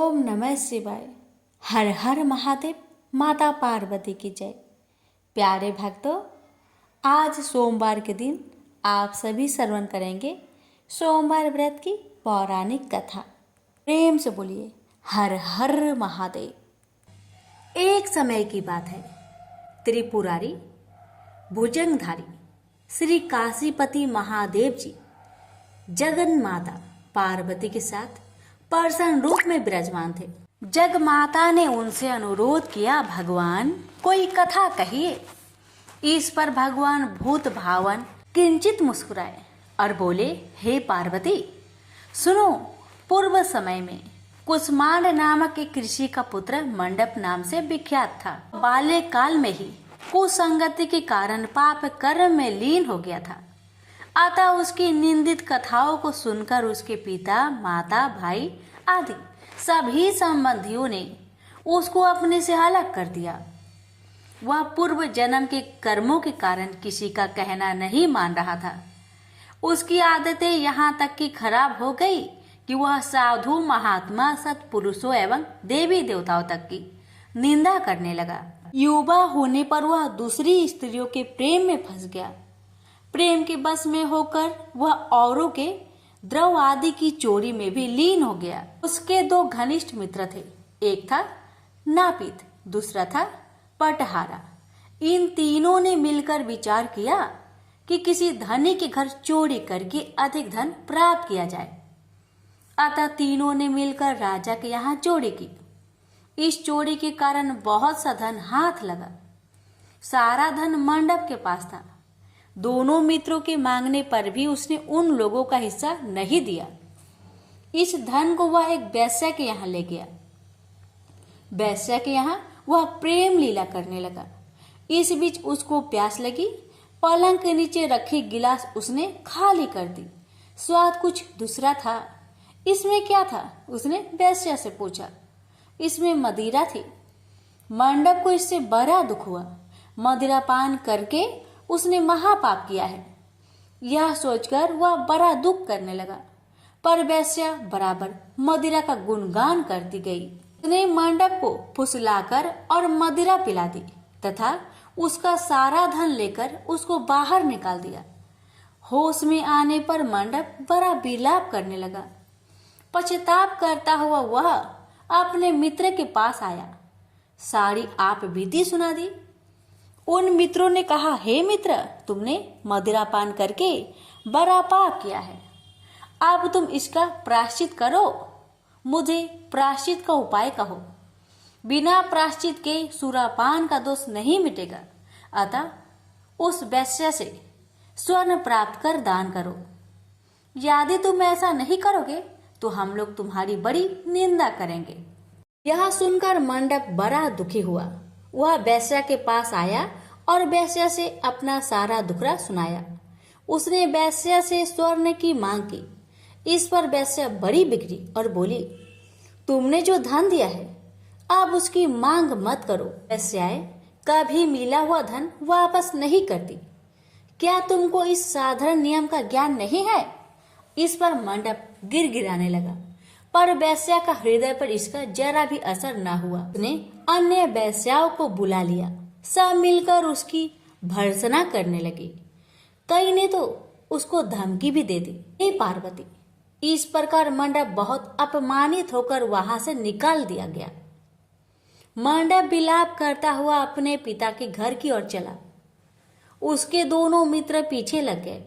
ओम नमः शिवाय। हर हर महादेव। माता पार्वती की जय। प्यारे भक्तों, आज सोमवार के दिन आप सभी श्रवण करेंगे सोमवार व्रत की पौराणिक कथा। प्रेम से बोलिए हर हर महादेव। एक समय की बात है, त्रिपुरारी भुजंगधारी श्री काशीपति महादेव जी जगन माता पार्वती के साथ पर्सन रूप में विराजमान थे। जग माता ने उनसे अनुरोध किया, भगवान कोई कथा कहिए। इस पर भगवान भूत भावन किंचित मुस्कुराए और बोले, हे पार्वती सुनो, पूर्व समय में कुसमांड नामक एक ऋषि का पुत्र मंडप नाम से विख्यात था। बाल्य काल में ही कुसंगति के कारण पाप कर्म में लीन हो गया था। अतः उसकी निंदित कथाओं को सुनकर उसके पिता, माता, भाई आदि सभी संबंधियों ने उसको अपने से अलग कर दिया। वह पूर्व जन्म के कर्मों के कारण किसी का कहना नहीं मान रहा था। उसकी आदतें यहाँ तक कि खराब हो गई कि वह साधु, महात्मा, सत्पुरुषों एवं देवी देवताओं तक की निंदा करने लगा। युवा होने पर वह दूसरी स्त्रियों के प्रेम में फंस गया। प्रेम के बस में होकर वह औरों के द्रव आदि की चोरी में भी लीन हो गया। उसके दो घनिष्ठ मित्र थे, एक था नापित, दूसरा था पटहारा। इन तीनों ने मिलकर विचार किया कि किसी धनी के घर चोरी करके अधिक धन प्राप्त किया जाए। अतः तीनों ने मिलकर राजा के यहाँ चोरी की। इस चोरी के कारण बहुत सा धन हाथ लगा। सारा धन मंडप के पास था। दोनों मित्रों के मांगने पर भी उसने उन लोगों का हिस्सा नहीं दिया। इस धन को वह एक वेश्या के यहाँ ले गया। वेश्या के यहाँ वह प्रेम लीला करने लगा। इस बीच उसको प्यास लगी। पलंग के नीचे रखी गिलास उसने खाली कर दी। स्वाद कुछ दूसरा था। इसमें क्या था? उसने वेश्या से पूछा। इसमें मदिरा थी। मंडप को इससे बड़ा दुख हुआ। मदिरा पान करके उसने महापाप किया है, यह सोचकर वह बड़ा दुख करने लगा। पर वेश्या बराबर मदिरा का गुणगान करती गई। उसने मंडप को फुसलाकर और मदिरा पिला दी तथा उसका सारा धन लेकर उसको बाहर निकाल दिया। होश में आने पर मंडप बड़ा विलाप करने लगा। पश्चाताप करता हुआ वह अपने मित्र के पास आया। सारी आप बीती सुना दी। उन मित्रों ने कहा, हे मित्र, तुमने मदिरा पान करके बड़ा पाप किया है। अब तुम इसका प्रायश्चित करो। मुझे प्रायश्चित का उपाय कहो। बिना प्रायश्चित के सुरापान का दोष नहीं मिटेगा। अतः उस वेश्या से स्वर्ण प्राप्त कर दान करो। यदि तुम ऐसा नहीं करोगे तो हम लोग तुम्हारी बड़ी निंदा करेंगे। यह सुनकर मंडप बड़ा दुखी हुआ। वह वेश्या के पास आया और वेश्या से अपना सारा दुखड़ा सुनाया। उसने वेश्या से स्वर्ण की मांग की। इस पर वेश्या बड़ी बिगड़ी और बोली, तुमने जो धन दिया है अब उसकी मांग मत करो। वेश्याएं कभी मिला हुआ धन वापस नहीं करती। क्या तुमको इस साधारण नियम का ज्ञान नहीं है? इस पर मंडप गिड़गिड़ाने लगा, पर वेश्या का हृदय पर इसका जरा भी असर न हुआ। उसने अन्य वेश्याओं को बुला लिया। सब मिलकर उसकी भर्त्सना करने लगी। कई ने तो उसको धमकी भी दे दी। हे पार्वती, इस प्रकार मंडप बहुत अपमानित होकर वहां से निकाल दिया गया। मंडप विलाप करता हुआ अपने पिता के घर की ओर चला। उसके दोनों मित्र पीछे लग गए।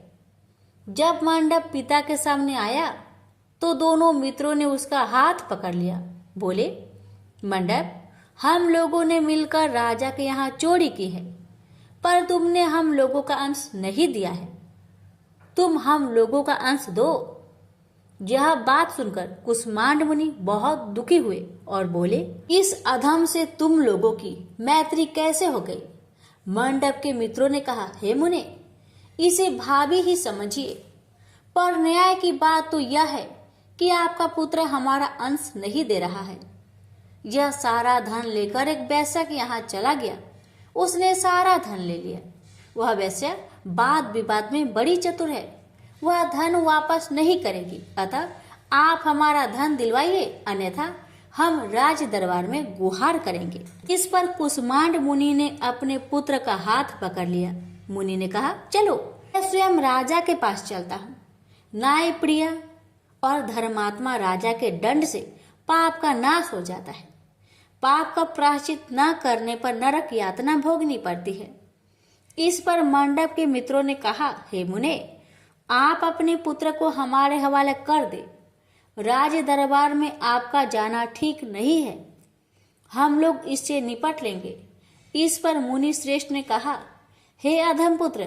जब मंडप पिता के सामने आया तो दोनों मित्रों ने उसका हाथ पकड़ लिया। बोले, मंडप, हम लोगों ने मिलकर राजा के यहाँ चोरी की है, पर तुमने हम लोगों का अंश नहीं दिया है। तुम हम लोगों का अंश दो। यह बात सुनकर कुसमांड मुनि बहुत दुखी हुए और बोले, इस अधम से तुम लोगों की मैत्री कैसे हो गई? मंडप के मित्रों ने कहा, हे मुने, इसे भाभी ही समझिए। पर न्याय की बात तो यह है कि आपका पुत्र हमारा अंश नहीं दे रहा है। यह सारा धन लेकर एक वेश्या के यहाँ चला गया। उसने सारा धन ले लिया। वह वेश्या वाद विवाद में बड़ी चतुर है। वह धन वापस नहीं करेगी। अतः आप हमारा धन दिलवाइए, अन्यथा हम राज दरबार में गुहार करेंगे। इस पर कुष्मांड मुनि ने अपने पुत्र का हाथ पकड़ लिया। मुनि ने कहा, चलो मैं स्वयं राजा के पास चलता हूँ। न्याय प्रिय और धर्मात्मा राजा के दंड से पाप का नाश हो जाता है। पाप का प्रायश्चित न करने पर नरक यातना भोगनी पड़ती है। इस पर मंडप के मित्रों ने कहा, हे मुने, आप अपने पुत्र को हमारे हवाले कर दे। राज दरबार में आपका जाना ठीक नहीं है। हम लोग इससे निपट लेंगे। इस पर मुनि श्रेष्ठ ने कहा, हे अधम पुत्र,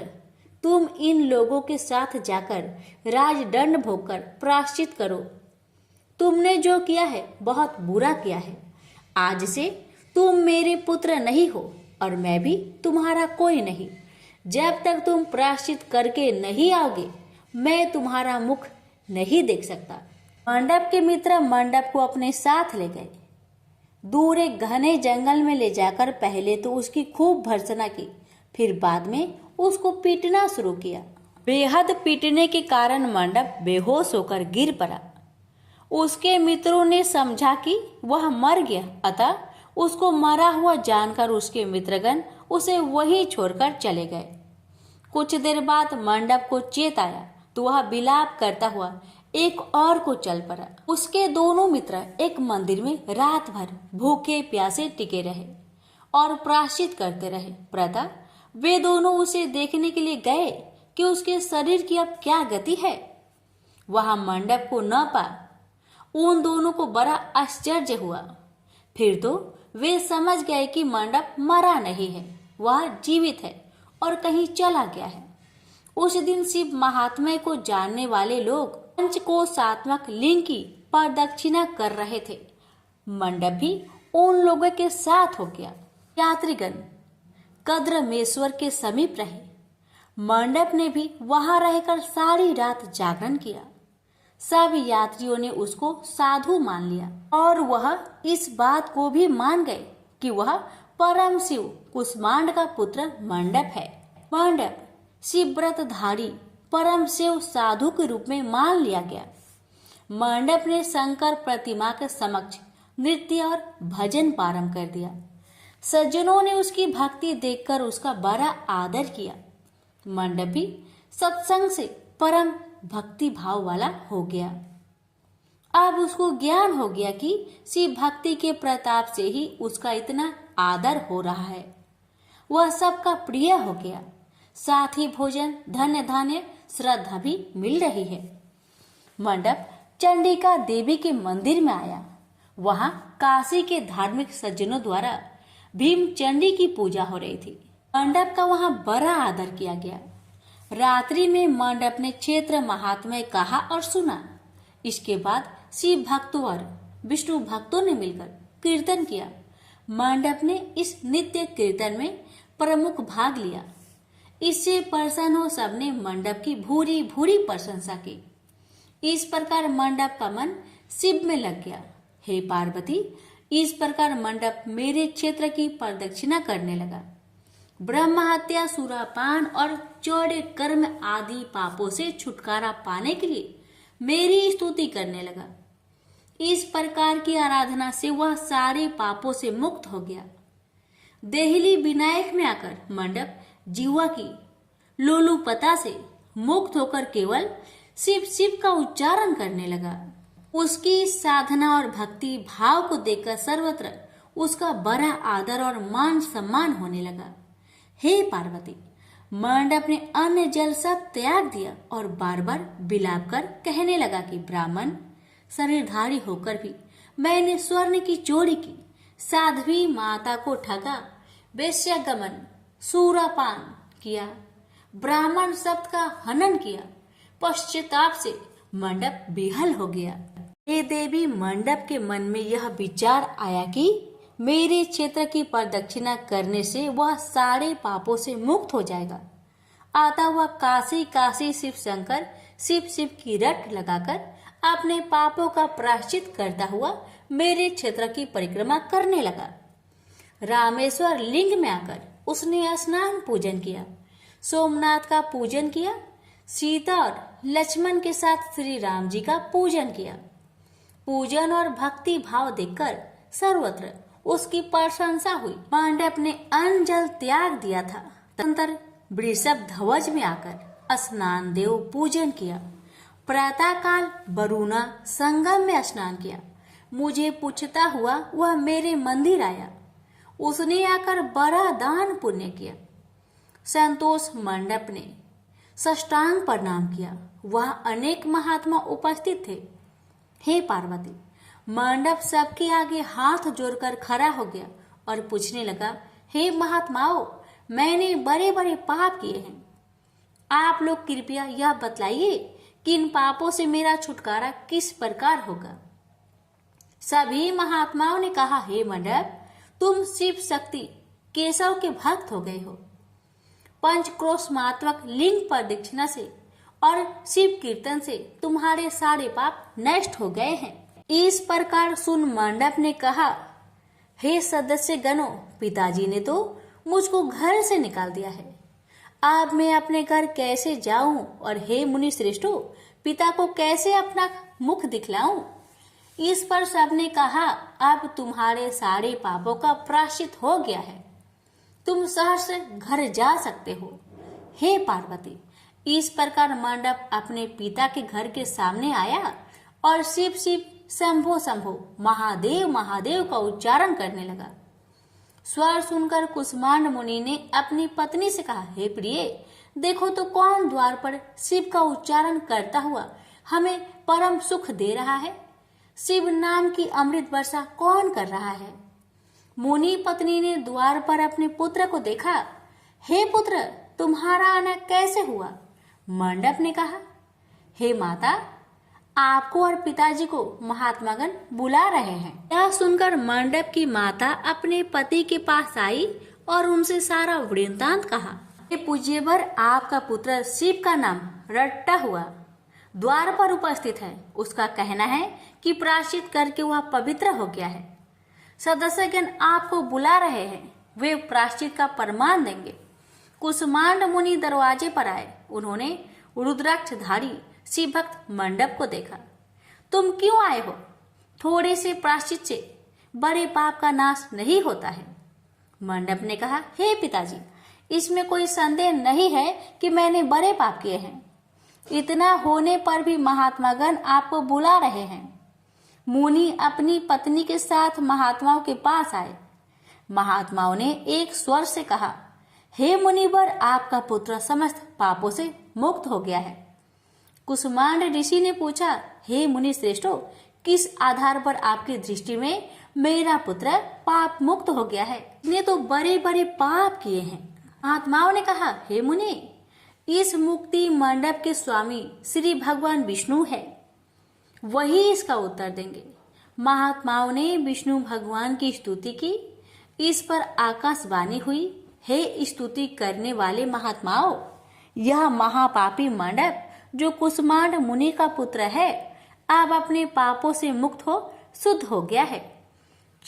तुम इन लोगों के साथ जाकर राजदंड भोगकर प्रायश्चित करो। तुमने जो किया है बहुत बुरा किया है। आज से तुम मेरे पुत्र नहीं हो और मैं भी तुम्हारा कोई नहीं। जब तक तुम प्रायश्चित करके नहीं आओगे, मैं तुम्हारा मुख नहीं देख सकता। मंडप के मित्र मंडप को अपने साथ ले गए। दूर एक घने जंगल में ले जाकर पहले तो उसकी खूब भर्त्सना की, फिर बाद में उसको पीटना शुरू किया। बेहद पीटने के कारण मंडप बेहोश होकर गिर पड़ा। उसके मित्रों ने समझा कि वह मर गया, अतः उसको मरा हुआ जानकर उसके मित्रगण उसे वहीं छोड़कर चले गए। कुछ देर बाद मंडप को चेत आया तो वह विलाप करता हुआ एक और को चल पड़ा। उसके दोनों मित्र एक मंदिर में रात भर भूखे प्यासे टिके रहे और प्रायश्चित करते रहे। प्रातः वे दोनों उसे देखने के लिए गए कि उसके शरीर की अब क्या गति है। वहां मंडप को न पा उन दोनों को बड़ा आश्चर्य हुआ। फिर तो वे समझ गए कि मंडप मरा नहीं है, वह जीवित है और कहीं चला गया है। उस दिन शिव महात्म्य को जानने वाले लोग पंचकोशात्मक लिंग की प्रदक्षिणा कर रहे थे। मंडप भी उन लोगों के साथ हो गया। यात्रीगण कद्रमेश्वर के समीप रहे। मंडप ने भी वहां रहकर सारी रात जागरण किया। सब यात्रियों ने उसको साधु मान लिया और वह इस बात को भी मान गए कि वह परम शिव कुष्मांड का पुत्र मंडप है। मंडप शिवव्रतधारी परम शिव साधु के रूप में मान लिया गया। मंडप ने शंकर प्रतिमा के समक्ष नृत्य और भजन प्रारंभ कर दिया। सज्जनों ने उसकी भक्ति देखकर उसका बड़ा आदर किया। मंडप भी सत्संग से परम भक्ति भाव वाला हो गया। अब उसको ज्ञान हो गया कि शिव भक्ति के प्रताप से ही उसका इतना आदर हो रहा है। वह सबका प्रिय हो गया। साथ ही भोजन, धन्य धान्य, श्रद्धा भी मिल रही है। मंडप चंडिका देवी के मंदिर में आया। वहां काशी के धार्मिक सज्जनों द्वारा भीम चंडी की पूजा हो रही थी। मंडप का वहां बड़ा आदर किया गया। रात्रि में मंडप ने क्षेत्र महात्म्य कहा और सुना। इसके बाद शिव भक्तों और विष्णु भक्तों ने मिलकर कीर्तन किया। मंडप ने इस नित्य कीर्तन में प्रमुख भाग लिया। इससे प्रसन्न हो सबने मंडप की भूरी भूरी प्रशंसा की। इस प्रकार मंडप का मन शिव में लग गया। हे पार्वती, इस प्रकार मंडप मेरे क्षेत्र की प्रदक्षिणा करने लगा। ब्रह्म हत्या, सुरापान और चौड़े कर्म आदि पापों से छुटकारा पाने के लिए मेरी स्तुति करने लगा। इस प्रकार की आराधना से वह सारे पापों से मुक्त हो गया। देहली विनायक में आकर मंडप जीवा की लोलुपता से मुक्त होकर केवल शिव शिव का उच्चारण करने लगा। उसकी साधना और भक्ति भाव को देखकर सर्वत्र उसका बड़ा आदर और मान सम्मान होने लगा। हे पार्वती, मंडप ने अन्न जल सब त्याग दिया और बार बार विलाप कर कहने लगा कि ब्राह्मण शरीरधारी होकर भी मैंने स्वर्ण की चोरी की, साध्वी माता को ठगा, वेश्यागमन, सूरापान किया, ब्राह्मण शब्द का हनन किया। पश्चाताप से मंडप बेहाल हो गया। हे देवी, मंडप के मन में यह विचार आया कि मेरे क्षेत्र की प्रदक्षिणा करने से वह सारे पापों से मुक्त हो जाएगा। आता हुआ काशी काशी शिव शंकर शिव शिव की रट लगाकर अपने पापों का प्रायश्चित करता हुआ मेरे क्षेत्र की परिक्रमा करने लगा। रामेश्वर लिंग में आकर उसने स्नान पूजन किया, सोमनाथ का पूजन किया, सीता और लक्ष्मण के साथ श्री राम जी का पूजन किया। पूजन और भक्ति भाव देखकर सर्वत्र उसकी प्रशंसा हुई। मंडप ने अन्न जल त्याग दिया था। तदनंतर वृषभ ध्वज में आकर स्नान देव पूजन किया। प्रातः काल वरुणा संगम में स्नान किया। मुझे पूछता हुआ वह मेरे मंदिर आया। उसने आकर बड़ा दान पुण्य किया। संतोष मंडप ने साष्टांग प्रणाम किया। वह अनेक महात्मा उपस्थित थे। हे पार्वती, मंडप सबके आगे हाथ जोड़कर खड़ा हो गया और पूछने लगा, हे महात्माओं, मैंने बड़े बड़े पाप किए हैं। आप लोग कृपया यह बतलाइए कि इन पापों से मेरा छुटकारा किस प्रकार होगा। सभी महात्माओं ने कहा, हे मंडप, तुम शिव शक्ति केशव के भक्त हो गए हो। पंचक्रोशमात्मक लिंग प्रदक्षिणा से और शिव कीर्तन से तुम्हारे सारे पाप नष्ट हो गए हैं। इस प्रकार सुन मंडप ने कहा, हे सदस्य गणों, पिताजी ने तो मुझको घर से निकाल दिया है। अब मैं अपने घर कैसे जाऊं और हे मुनि श्रेष्ठों, पिता को कैसे अपना मुख दिखलाऊं। इस पर सबने कहा, अब तुम्हारे सारे पापों का प्रायश्चित हो गया है। तुम सहर्ष घर जा सकते हो। हे पार्वती, इस प्रकार मंडप अपने पिता के घर के सामने आया और शिव शिव शंभो शंभो महादेव महादेव का उच्चारण करने लगा। स्वर सुनकर कुष्मांड मुनि ने अपनी पत्नी से कहा, हे प्रिय, देखो तो कौन द्वार पर शिव का उच्चारण करता हुआ हमें परम सुख दे रहा है। शिव नाम की अमृत वर्षा कौन कर रहा है। मुनि पत्नी ने द्वार पर अपने पुत्र को देखा। हे पुत्र, तुम्हारा आना कैसे हुआ। मंडप ने कहा, हे माता, आपको और पिताजी को महात्मागण बुला रहे हैं। यह सुनकर मंडप की माता अपने पति के पास आई और उनसे सारा वृत्तांत कहा। हे पूज्यवर, आपका पुत्र शिव का नाम रट्टा हुआ द्वार पर उपस्थित है। उसका कहना है कि प्रायश्चित करके वह पवित्र हो गया है। सदस्यगण आपको बुला रहे हैं। वे प्रायश्चित का प्रमाण देंगे। कुष्मांड मुनि दरवाजे पर आए। उन्होंने रुद्राक्षधारी शिव भक्त मंडप को देखा। तुम क्यों आए हो। थोड़े से प्रायश्चित से बड़े पाप का नाश नहीं होता है। मंडप ने कहा, हे पिताजी, इसमें कोई संदेह नहीं है कि मैंने बड़े पाप किए हैं। इतना होने पर भी महात्मागण आपको बुला रहे हैं। मुनि अपनी पत्नी के साथ महात्माओं के पास आए। महात्माओं ने एक स्वर से कहा, हे मुनिवर, आपका पुत्र समस्त पापों से मुक्त हो गया है। कुष्मांड ऋषि ने पूछा, हे मुनि श्रेष्ठों, किस आधार पर आपकी दृष्टि में मेरा पुत्र पाप मुक्त हो गया है। इसने तो बड़े बड़े पाप किए हैं। महात्माओं ने कहा, हे मुनि, इस मुक्ति मंडप के स्वामी श्री भगवान विष्णु है। वही इसका उत्तर देंगे। महात्माओं ने विष्णु भगवान की स्तुति की। इस पर आकाशवाणी हुई, हे स्तुति करने वाले महात्माओं, यह महापापी मंडप जो कुष्मांड मुनि का पुत्र है, अब अपने पापों से मुक्त हो शुद्ध हो गया है।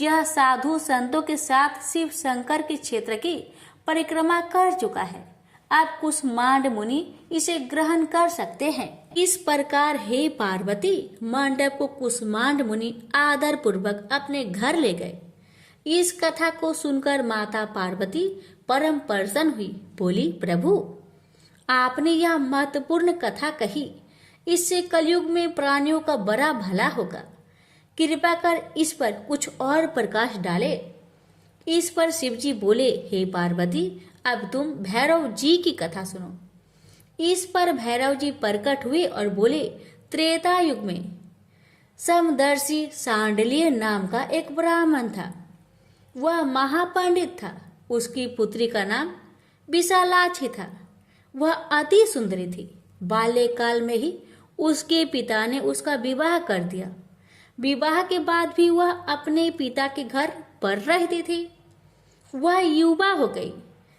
यह साधु संतों के साथ शिव शंकर के क्षेत्र की परिक्रमा कर चुका है। अब कुष्मांड मुनि इसे ग्रहण कर सकते हैं। इस प्रकार हे पार्वती, मंडप को कुष्मांड मुनि आदर पूर्वक अपने घर ले गए। इस कथा को सुनकर माता पार्वती परम प्रसन्न हुई। बोली, प्रभु, आपने यह महत्वपूर्ण कथा कही। इससे कलयुग में प्राणियों का बड़ा भला होगा। कृपा कर इस पर कुछ और प्रकाश डाले। इस पर शिवजी बोले, हे पार्वती, अब तुम भैरव जी की कथा सुनो। इस पर भैरव जी प्रकट हुए और बोले, त्रेता युग में समदर्शी सांडलिय नाम का एक ब्राह्मण था। वह महापंडित था। उसकी पुत्री का नाम विशालाक्षी था। वह अति सुंदरी थी। बाल्यकाल में ही उसके पिता ने उसका विवाह कर दिया। विवाह के बाद भी वह अपने पिता के घर पर रहती थी। वह युवा हो गई।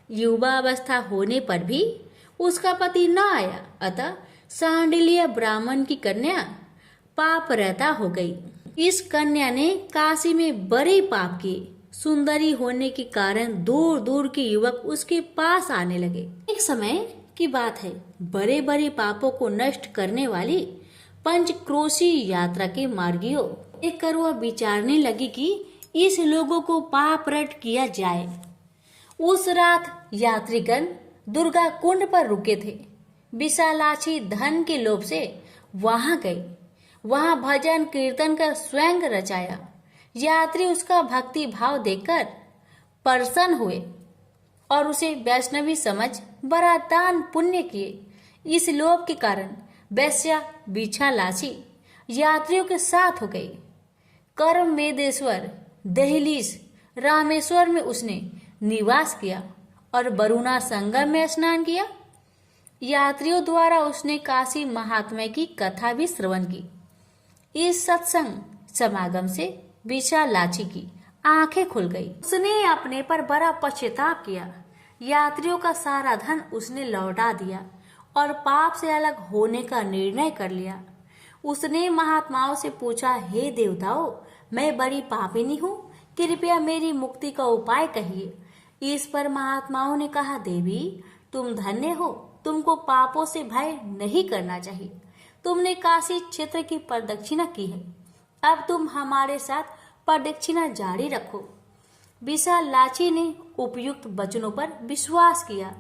युवा अवस्था होने पर भी उसका पति न आया, अतः सांडिल्य ब्राह्मण की कन्या पाप रहता हो गई। इस कन्या ने काशी में बड़े पाप किए। सुंदरी होने के कारण दूर दूर के युवक उसके पास आने लगे। एक समय की बात है, बड़े बड़े पापों को नष्ट करने वाली पंचक्रोशी यात्रा के मार्गियों एक कर वह विचारने लगी कि इस लोगों को पाप रट किया जाए। उस रात यात्रीगण दुर्गा कुंड पर रुके थे। विशालाक्षी धन के लोभ से वहां गई, वहां भजन कीर्तन कर स्वयं रचाया। यात्री उसका भक्ति भाव देखकर प्रसन्न हुए और उसे वैष्णवी समझ बड़ा दान पुण्य किए। इस लोभ के कारण वैश्या विशालाक्षी यात्रियों के साथ हो गई। कर्म मेदेश्वर दहलीज रामेश्वर में उसने निवास किया और वरुणा संगम में स्नान किया। यात्रियों द्वारा उसने काशी महात्म्य की कथा भी श्रवण की। इस सत्संग समागम से विशालाक्षी की आंखें खुल गई। उसने अपने पर बड़ा पश्चाताप किया। यात्रियों का सारा धन उसने लौटा दिया और पाप से अलग होने का निर्णय कर लिया। उसने महात्माओं से पूछा, हे देवताओं, मैं बड़ी पापिनी हूँ, कृपया मेरी मुक्ति का उपाय कहिए। इस पर महात्माओं ने कहा, देवी तुम धन्य हो, तुमको पापों से भय नहीं करना चाहिए। तुमने काशी क्षेत्र की प्रदक्षिणा की है, अब तुम हमारे साथ प्रदक्षिणा जारी रखो। विशालाक्षी ने उपयुक्त वचनों पर विश्वास किया।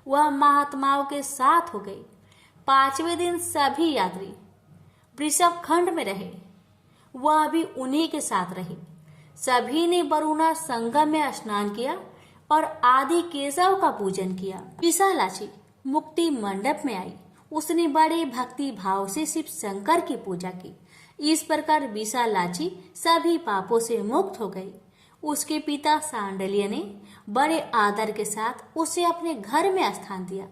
वह महात्माओं के साथ हो गई। 5वें दिन सभी यात्री वृषभ खंड में रहे, वह भी उन्हीं के साथ रही। सभी ने वरुणा संगम में स्नान किया और आदि केशव का पूजन किया। विशालाक्षी मुक्ति मंडप में आई। उसने बड़े भक्ति भाव से शिव शंकर की पूजा की। इस प्रकार विशालाक्षी सभी पापों से मुक्त हो गई। उसके पिता सांडल्य ने बड़े आदर के साथ उसे अपने घर में स्थान दिया।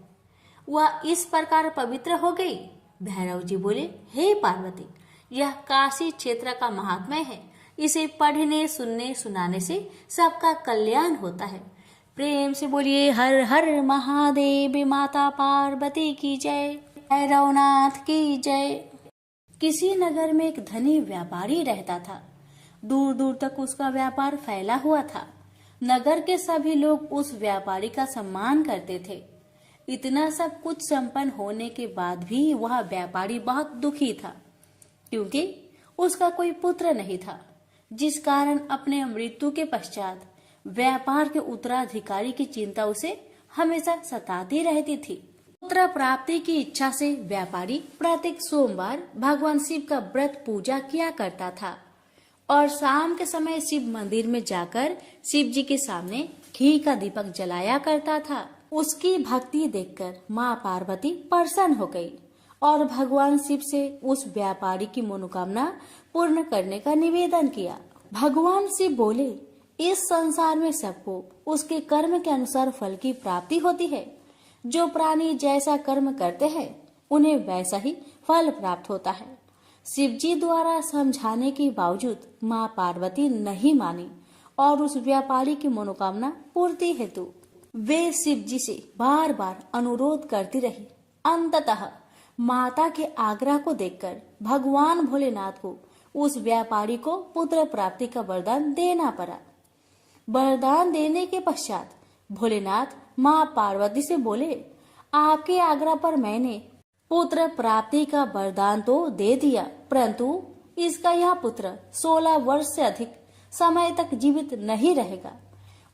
वह इस प्रकार पवित्र हो गई। भैरव जी बोले, हे पार्वती, यह काशी क्षेत्र का महात्म्य है। इसे पढ़ने सुनने सुनाने से सबका कल्याण होता है। प्रेम से बोलिए हर हर महादेव। माता पार्वती की जय, भैरवनाथ की जय। किसी नगर में एक धनी व्यापारी रहता था। दूर दूर तक उसका व्यापार फैला हुआ था। नगर के सभी लोग उस व्यापारी का सम्मान करते थे। इतना सब कुछ संपन्न होने के बाद भी वह व्यापारी बहुत दुखी था, क्योंकि उसका कोई पुत्र नहीं था, जिस कारण अपने मृत्यु के पश्चात व्यापार के उत्तराधिकारी की चिंता उसे हमेशा सताती रहती थी। पुत्र प्राप्ति की इच्छा से व्यापारी प्रत्येक सोमवार भगवान शिव का व्रत पूजा किया करता था और शाम के समय शिव मंदिर में जाकर शिव जी के सामने घी का दीपक जलाया करता था। उसकी भक्ति देखकर माँ पार्वती प्रसन्न हो गई और भगवान शिव से उस व्यापारी की मनोकामना पूर्ण करने का निवेदन किया। भगवान शिव बोले, इस संसार में सबको उसके कर्म के अनुसार फल की प्राप्ति होती है। जो प्राणी जैसा कर्म करते हैं उन्हें वैसा ही फल प्राप्त होता है। शिव जी द्वारा समझाने के बावजूद माँ पार्वती नहीं मानी और उस व्यापारी की मनोकामना पूर्ति हेतु वे शिव जी से बार बार अनुरोध करती रही। अंततः माता के आग्रह को देखकर भगवान भोलेनाथ को उस व्यापारी को पुत्र प्राप्ति का वरदान देना पड़ा। वरदान देने के पश्चात भोलेनाथ माँ पार्वती से बोले, आपके आग्रह पर मैंने पुत्र प्राप्ति का वरदान तो दे दिया, परंतु इसका यह पुत्र 16 वर्ष से अधिक समय तक जीवित नहीं रहेगा।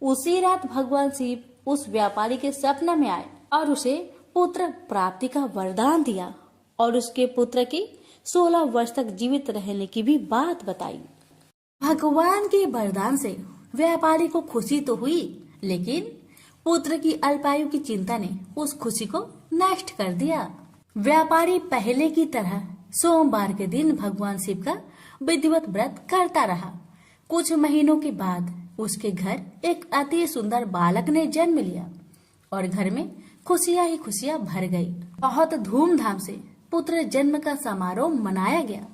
उसी रात भगवान शिव उस व्यापारी के सपने में आए और उसे पुत्र प्राप्ति का वरदान दिया और उसके पुत्र की 16 वर्ष तक जीवित रहने की भी बात बताई। भगवान के वरदान से व्यापारी को खुशी तो हुई, लेकिन पुत्र की अल्पायु की चिंता ने उस खुशी को नष्ट कर दिया। व्यापारी पहले की तरह सोमवार के दिन भगवान शिव का विधिवत व्रत करता रहा। कुछ महीनों के बाद उसके घर एक अति सुंदर बालक ने जन्म लिया और घर में खुशियां ही खुशियां भर गई। बहुत धूमधाम से पुत्र जन्म का समारोह मनाया गया,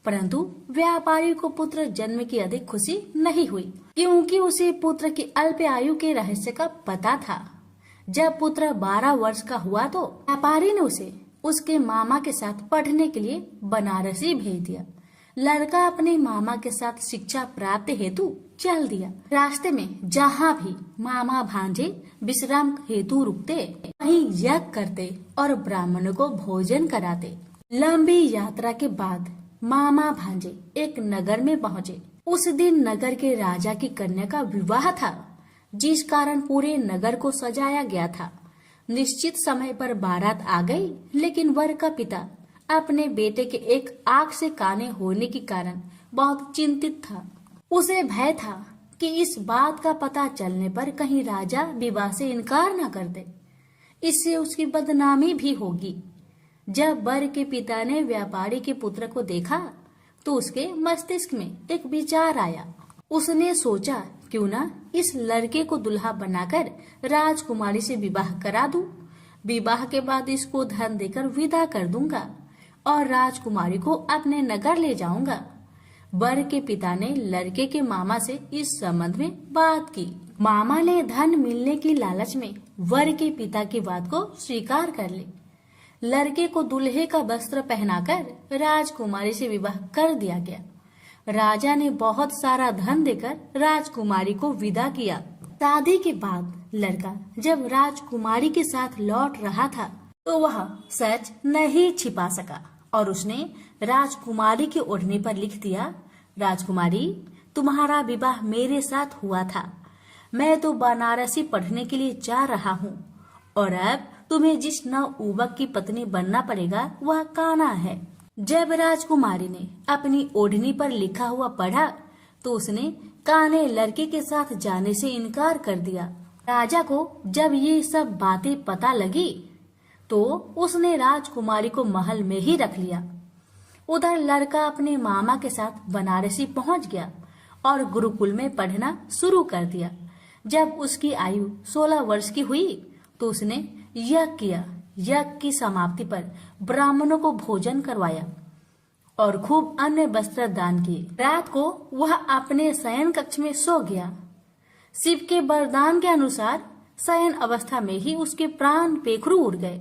परंतु व्यापारी को पुत्र जन्म की अधिक खुशी नहीं हुई, क्योंकि उसे पुत्र की अल्प आयु के रहस्य का पता था। जब पुत्र 12 वर्ष का हुआ तो व्यापारी ने उसे उसके मामा के साथ पढ़ने के लिए बनारसी भेज दिया। लड़का अपने मामा के साथ शिक्षा प्राप्त हेतु चल दिया। रास्ते में जहाँ भी मामा भांजे विश्राम हेतु रुकते, वहीं यज्ञ करते और ब्राह्मणों को भोजन कराते। लंबी यात्रा के बाद मामा भांजे एक नगर में पहुँचे। उस दिन नगर के राजा की कन्या का विवाह था, जिस कारण पूरे नगर को सजाया गया था। निश्चित समय पर बारात आ गई, लेकिन वर का पिता अपने बेटे के एक आंख से काने होने के कारण बहुत चिंतित था। उसे भय था कि इस बात का पता चलने पर कहीं राजा विवाह से इनकार न कर दे, इससे उसकी बदनामी भी होगी। जब वर के पिता ने व्यापारी के पुत्र को देखा तो उसके मस्तिष्क में एक विचार आया। उसने सोचा, क्यों ना इस लड़के को दुल्हा बनाकर राजकुमारी से विवाह करा दूं। विवाह के बाद इसको धन देकर विदा कर दूंगा और राजकुमारी को अपने नगर ले जाऊंगा। वर के पिता ने लड़के के मामा से इस संबंध में बात की। मामा ने धन मिलने की लालच में वर के पिता की बात को स्वीकार कर ली। लड़के को दूल्हे का वस्त्र पहनाकर राजकुमारी से विवाह कर दिया गया। राजा ने बहुत सारा धन देकर राजकुमारी को विदा किया। शादी के बाद लड़का जब राजकुमारी के साथ लौट रहा था तो वह सच नहीं छिपा सका और उसने राजकुमारी के ओढ़ने पर लिख दिया, राजकुमारी, तुम्हारा विवाह मेरे साथ हुआ था। मैं तो बनारसी पढ़ने के लिए जा रहा हूँ और अब तुम्हें जिस नवयुवक की पत्नी बनना पड़ेगा वह कान्हा है। जब राजकुमारी ने अपनी ओढ़नी पर लिखा हुआ पढ़ा तो उसने कान्हे लड़के के साथ जाने से इनकार कर दिया। राजा को जब ये सब बातें पता लगी तो उसने राजकुमारी को महल में ही रख लिया। उधर लड़का अपने मामा के साथ बनारसी पहुंच गया और गुरुकुल में पढ़ना शुरू कर दिया। जब उसकी आयु 16 वर्ष की हुई तो उसने यज्ञ किया। यज्ञ की समाप्ति पर ब्राह्मणों को भोजन करवाया और खूब अन्य वस्त्र दान किए। रात को वह अपने शयन कक्ष में सो गया। शिव के वरदान के अनुसार शयन अवस्था में ही उसके प्राण पेखरू उड़ गए।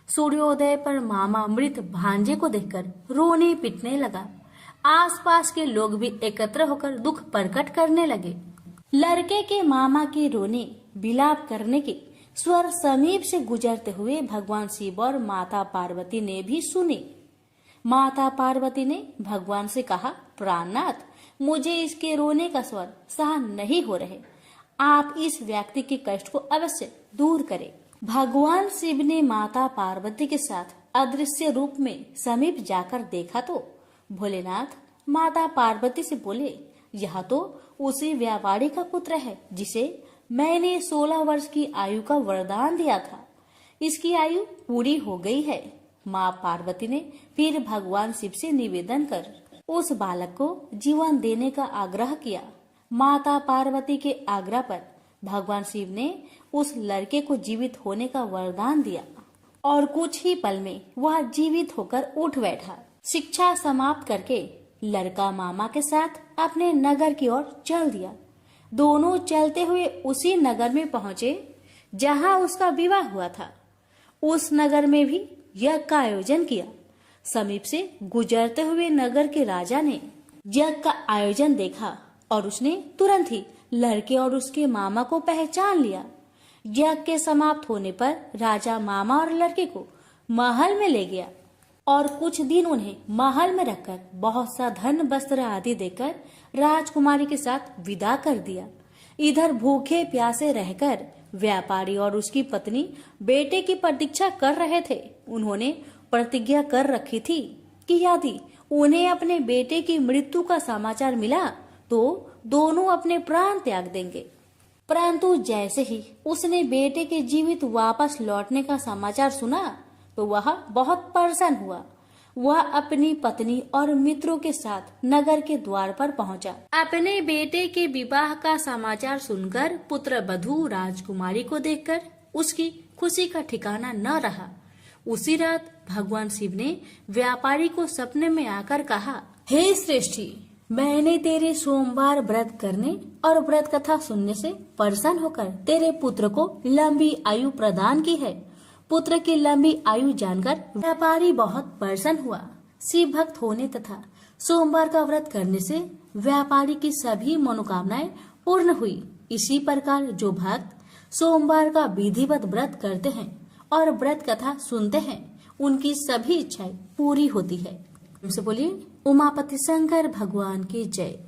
सूर्योदय पर मामा मृत भांजे को देखकर रोने पिटने लगा। आसपास के लोग भी एकत्र होकर दुख प्रकट करने लगे। लड़के के मामा के रोने विलाप करने के स्वर समीप से गुजरते हुए भगवान शिव और माता पार्वती ने भी सुने। माता पार्वती ने भगवान से कहा, प्राणनाथ, मुझे इसके रोने का स्वर सहन नहीं हो रहे। आप इस व्यक्ति के कष्ट को अवश्य दूर करें। भगवान शिव ने माता पार्वती के साथ अदृश्य रूप में समीप जाकर देखा तो भोलेनाथ माता पार्वती से बोले, यह तो उसी व्यापारी का पुत्र है जिसे मैंने 16 वर्ष की आयु का वरदान दिया था। इसकी आयु पूरी हो गई है। माँ पार्वती ने फिर भगवान शिव से निवेदन कर उस बालक को जीवन देने का आग्रह किया। माता पार्वती के आग्रह पर भगवान शिव ने उस लड़के को जीवित होने का वरदान दिया और कुछ ही पल में वह जीवित होकर उठ बैठा। शिक्षा समाप्त करके लड़का मामा के साथ अपने नगर की ओर चल दिया। दोनों चलते हुए उसी नगर में पहुंचे जहां उसका विवाह हुआ था। उस नगर में भी यज्ञ का आयोजन किया। समीप से गुजरते हुए नगर के राजा ने यज्ञ का आयोजन देखा और उसने तुरंत ही लड़के और उसके मामा को पहचान लिया। यज्ञ के समाप्त होने पर राजा मामा और लड़के को महल में ले गया और कुछ दिन उन्हें महल में रखकर बहुत सा धन वस्त्र आदि देकर राजकुमारी के साथ विदा कर दिया। इधर भूखे प्यासे रहकर व्यापारी और उसकी पत्नी बेटे की प्रतीक्षा कर रहे थे। उन्होंने प्रतिज्ञा कर रखी थी कि यदि उन्हें अपने बेटे की मृत्यु का समाचार मिला तो दोनों अपने प्राण त्याग देंगे। परंतु जैसे ही उसने बेटे के जीवित वापस लौटने का समाचार सुना तो वह बहुत परेशान हुआ। वह अपनी पत्नी और मित्रों के साथ नगर के द्वार पर पहुंचा। अपने बेटे के विवाह का समाचार सुनकर पुत्र वधू राजकुमारी को देखकर उसकी खुशी का ठिकाना न रहा। उसी रात भगवान शिव ने व्यापारी को सपने में आकर कहा, हे श्रेष्ठी, मैंने तेरे सोमवार व्रत करने और व्रत कथा सुनने से प्रसन्न होकर तेरे पुत्र को लंबी आयु प्रदान की है। पुत्र की लंबी आयु जानकर व्यापारी बहुत प्रसन्न हुआ। शिव भक्त होने तथा सोमवार का व्रत करने से व्यापारी की सभी मनोकामनाएं पूर्ण हुई। इसी प्रकार जो भक्त सोमवार का विधिवत व्रत करते हैं और व्रत कथा सुनते हैं, उनकी सभी इच्छाएं पूरी होती है। बोलिए उमापति शंकर भगवान की जय।